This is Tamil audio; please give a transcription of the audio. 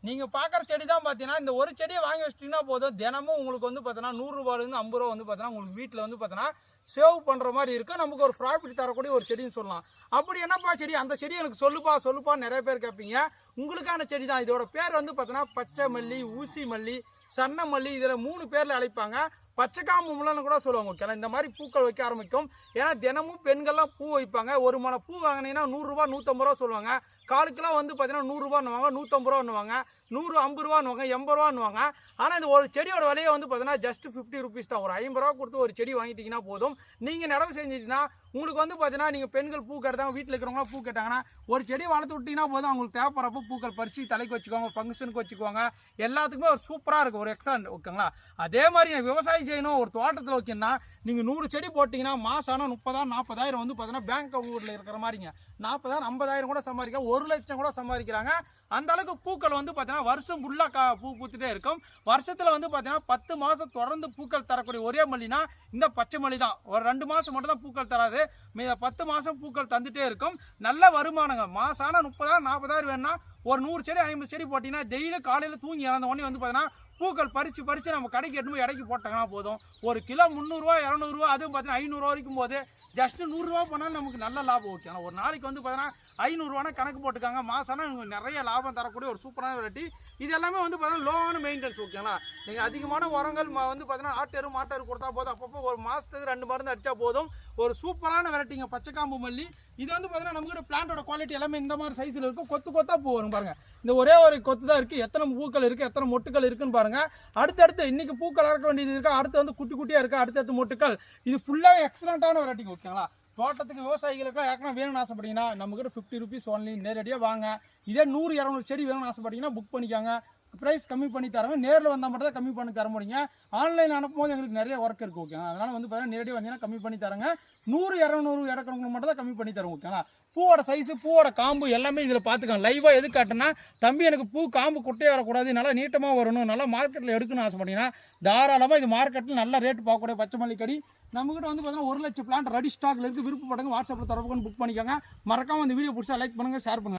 நீங்கள் பார்க்குற செடி தான் பார்த்தீங்கன்னா இந்த ஒரு செடியை வாங்கி வச்சிட்டிங்கன்னா போதும். தினமும் உங்களுக்கு வந்து பார்த்தீங்கன்னா 100 ரூபாயிலேருந்து 50 ரூபா வந்து பார்த்தீங்கன்னா உங்களுக்கு வீட்டில் வந்து பார்த்தீங்கன்னா சேவ் பண்ணுற மாதிரி இருக்குது. நமக்கு ஒரு ப்ராஃபிட் தரக்கூடிய ஒரு செடின்னு சொல்லலாம். அப்படி என்னப்பா செடி, அந்த செடி எனக்கு சொல்லுப்பா நிறைய பேர் கேட்பீங்க. உங்களுக்கான செடி தான். இதோட பேர் வந்து பார்த்தீங்கன்னா பச்சை மல்லி, ஊசி மல்லி, சன்ன மல்லி, இதில் 3 பேரில் அழைப்பாங்க. பச்சைக்காம்பு முள்ளன்னு கூட சொல்லுவாங்க. ஓகேங்களா, இந்த மாதிரி பூக்கள் வைக்க ஆரம்பிக்கும். ஏன்னா தினமும் பெண்கள்லாம் பூ வைப்பாங்க. ஒரு மணி பூ வாங்கினீங்கன்னா 100 ரூபா 150 ரூபா சொல்லுவாங்க. காலுக்கெல்லாம் வந்து பார்த்தீங்கன்னா 100 ரூபான்னுவாங்க, 150 ரூபான்னுவாங்க, 100 50 ரூபான்னுவாங்க, 80 ரூபான்னுவாங்க. ஆனால் இந்த ஒரு செடியோட விலையை வந்து பார்த்தீங்கன்னா ஜஸ்ட் 50 ருபீஸ் தான். ஒரு 50 ரூபா கொடுத்து ஒரு செடி வாங்கிட்டீங்கன்னா போதும். நீங்கள் நடவு செஞ்சிட்டீங்கன்னா உங்களுக்கு வந்து பார்த்தீங்கன்னா நீங்கள் பெண்கள் பூ கேட்டாங்க, வீட்டில் இருக்கிறவங்களாம் பூ கேட்டாங்கன்னா ஒரு செடி வளர்த்து விட்டிங்கன்னா போதும். அவங்களுக்கு தேவைப்படுறப்போ பூக்கள் பறித்து தலைக்கு வச்சுக்குவாங்க, ஃபங்க்ஷனுக்கு வச்சுக்குவாங்க. எல்லாத்துக்குமே ஒரு சூப்பராக இருக்கும், ஒரு எக்ஸலண்ட். ஓகேங்களா, அதே மாதிரி விவசாயம் செய்யணும், ஒரு தோட்டத்தில் வைக்கணும்னா நீங்கள் 100 செடி போட்டிங்கன்னா மாதம் ஆனால் 30,000 40,000 வந்து பார்த்தீங்கன்னா பேங்க் அக்கௌண்ட்டில் இருக்கிற மாதிரிங்க. 40,000 50,000 கூட சம்பாதிக்க, 1 லட்சம் கூட சம்பாதிக்கிறாங்க. அந்த அளவுக்கு பூக்கள் வந்து பார்த்தீங்கன்னா வருஷம் ஃபுல்லாக பூ பூத்துட்டே இருக்கும். வருஷத்தில் வந்து பார்த்தீங்கன்னா 10 மாதம் தொடர்ந்து பூக்கள் தரக்கூடிய ஒரே மல்லினா இந்த பச்சை மல்லி தான். ஒரு 2 மாதம் மட்டும் தான் பூக்கள் தராது, மீத 10 மாதம் பூக்கள் தந்துட்டே இருக்கும். நல்ல வருமானங்க. மாதம் ஆனால் 30,000 40,000 வேணும்னா ஒரு 100 செடி 50 செடி போட்டிங்கன்னா டெய்லி காலையில் தூங்கி இறந்த உடனே வந்து பார்த்தீங்கன்னா பூக்கள் பறித்து நம்ம கடைக்கு எட்டு போய் இடைக்கு போட்டாங்கன்னா போதும். ஒரு கிலோ 300 ரூபா 200 ரூபா, அதுவும் பார்த்தீங்கன்னா 500 ரூபா வரைக்கும் போது ஜஸ்ட் 100 ரூபா போனாலும் நமக்கு நல்ல லாபம். ஓகே, ஒரு நாளைக்கு வந்து பார்த்தீங்கன்னா 500 ரூபானா கணக்கு போட்டுக்காங்க. மாதம்னா நிறைய லாபம் தரக்கூடிய ஒரு சூப்பரான வெரைட்டி. இது எல்லாமே வந்து பார்த்தீங்கன்னா லோவான மெயின்டெனன்ஸ். ஓகேங்களா, நீங்கள் அதிகமான உரங்கள் வந்து பார்த்தீங்கன்னா ஆட்டெரு மாட்டெரு கொடுத்தா போதும். அப்பப்போ ஒரு மாதத்துக்கு 2 மருந்து அடித்தா போதும். ஒரு சூப்பரான வெரைட்டிங்க பச்சைக்காம்பு மல்லி. இது வந்து பார்த்தீங்கன்னா நம்மகிட்ட பிளான்ட்டோட குவாலிட்டி எல்லாமே இந்த மாதிரி சைஸில் இருக்கும். கொத்து கொத்தா பூ வரும் பாருங்கள். இந்த ஒரே ஒரு கொத்து தான் இருக்குது. எத்தனை பூக்கள் இருக்குது, எத்தனை மொட்டுக்கள் இருக்குன்னு பாருங்கள். அடுத்தடுத்து இன்றைக்கி பூக்கள் இறக்க வேண்டியது இருக்குது, அடுத்து வந்து குட்டி குட்டியாக இருக்குது, அடுத்தடுத்து மொட்டுக்கள். இது ஃபுல்லாகவே எக்ஸலண்ட்டான வெரைட்டிங்க. ஓகேங்களா, தோட்டத்துக்கு விவசாயிகளுக்கு ஏற்கனவே வேணும்னு ஆசைப்பட்டீங்கன்னா நம்மகிட்ட 50 ருபீஸ் ஒன்லி. நேரடியாக வாங்க. இதே 100 200 செடி வேணும்னு ஆசைப்பட்டீங்கன்னா புக் பண்ணிக்காங்க. ப்ரைஸ் கம்மி பண்ணி தரங்க. நேரில் வந்தால் மட்டும் தான் கம்மி பண்ணி தர முடியுங்க. ஆன்லைன் அனுப்பும்போது எங்களுக்கு நிறைய ஒர்க் இருக்குது. ஓகேங்களா, அதனால் வந்து பார்த்தீங்கன்னா நேரடியாக வந்தீங்கன்னா கம்மி பண்ணி தரங்க. 100 200 இடக்கிறவங்களுக்கு மட்டும் தான் கம்மி பண்ணி தருவோம். ஓகேங்களா, பூவோட சைஸு பூவோட காம்பு எல்லாமே இதில் பார்த்துக்கலாம். லைவாக எது காட்டுனா தம்பி எனக்கு பூ காம்பு குட்டையாக வரக்கூடாது, நல்லா நீட்டமாக வரணும், நல்லா மார்க்கெட்டில் எடுக்கணும்னு ஆசைப்பட்டீங்கன்னா தாராளமாக இது மார்க்கெட்டில் நல்ல ரேட்டு பார்க்கக்கூடிய பச்சை மல்லி கடி நம்மகிட்ட வந்து பார்த்தீங்கன்னா 1 லட்சம் பிளான்ட் ரெடி ஸ்டாக்ல இருக்குது. விருப்பப்பட்டவங்க வாட்ஸ்அப்பில் தொடர்பு புக் பண்ணிக்கோங்க. மறக்காமல் இந்த வீடியோ பிடிச்சா லைக் பண்ணுங்கள், ஷேர் பண்ணுங்கள்.